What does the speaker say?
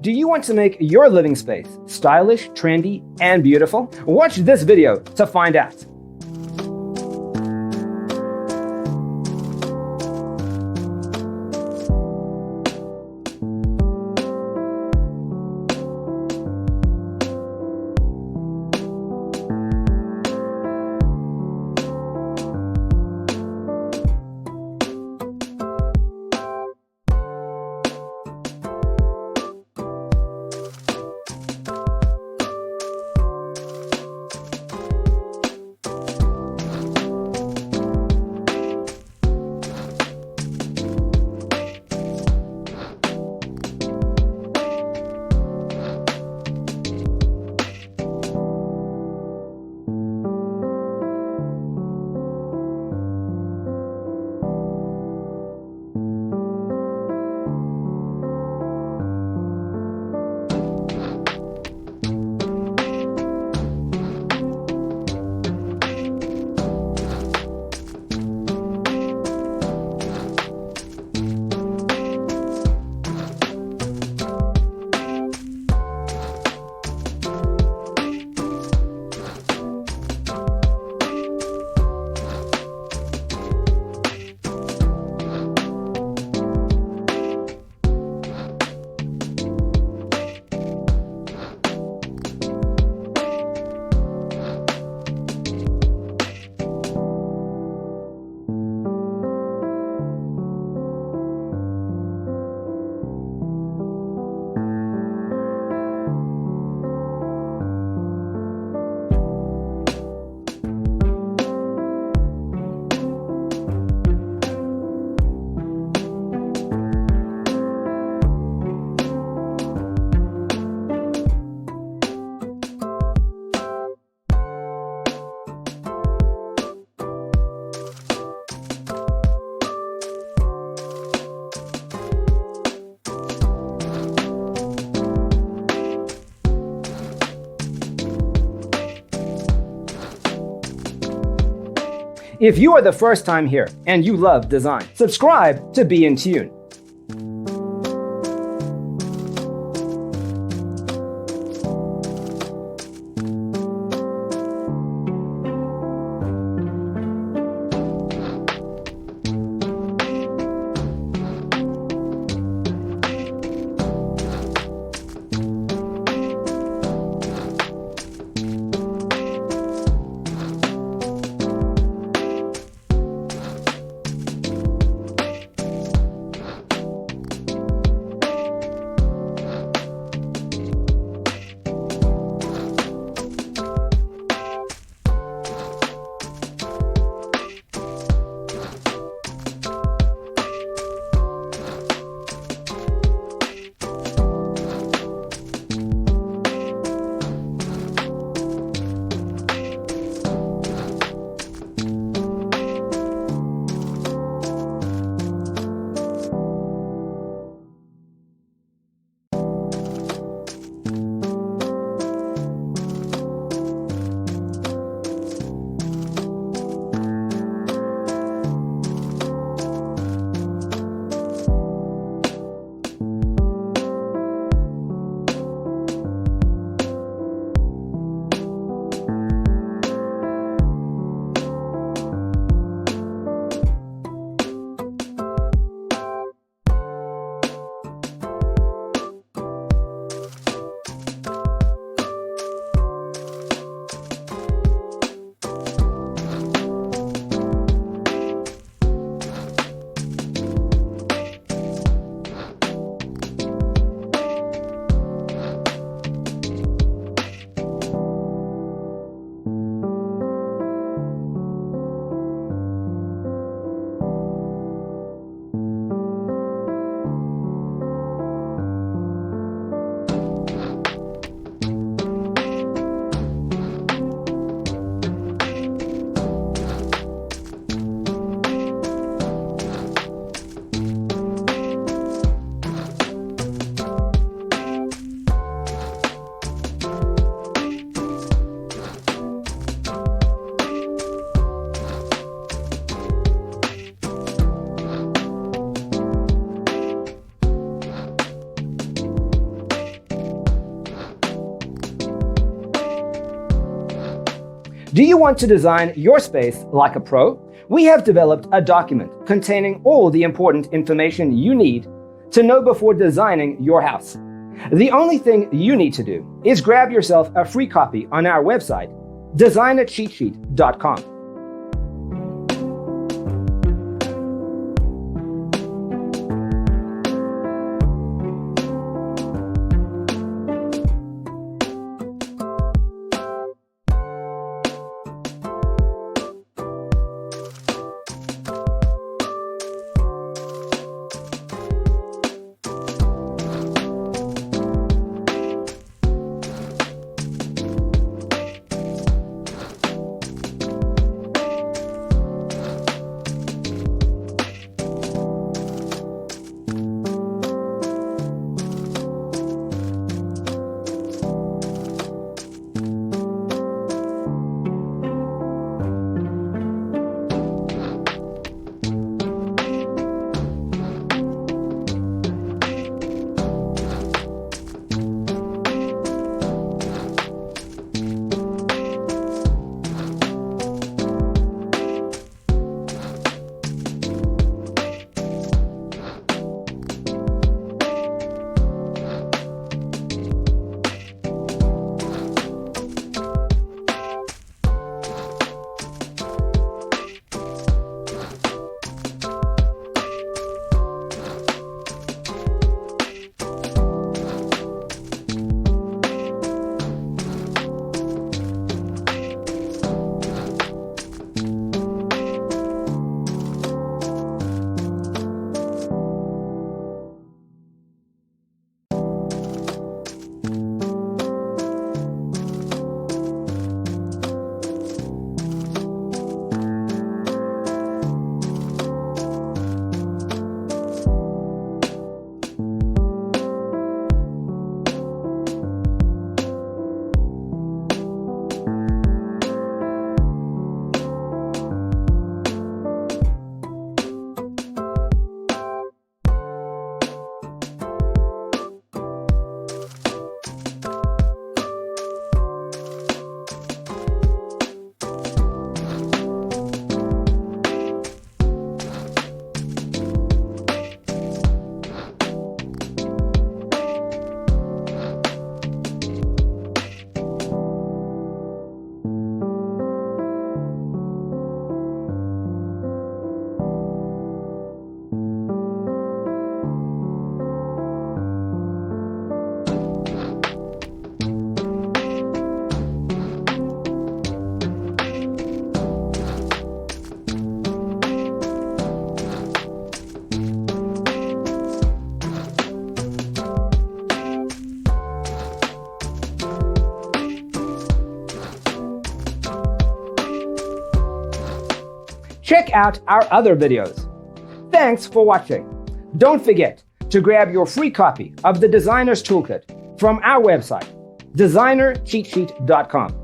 Do you want to make your living space stylish, trendy, and beautiful? Watch this video to find out. If you are the first time here and you love design, subscribe to Be in Tune. Do you want to design your space like a pro? We have developed a document containing all the important information you need to know before designing your house. The only thing you need to do is grab yourself a free copy on our website, designercheatsheet.com. Check out our other videos. Thanks for watching. Don't forget to grab your free copy of the Designer's Toolkit from our website, designercheatsheet.com.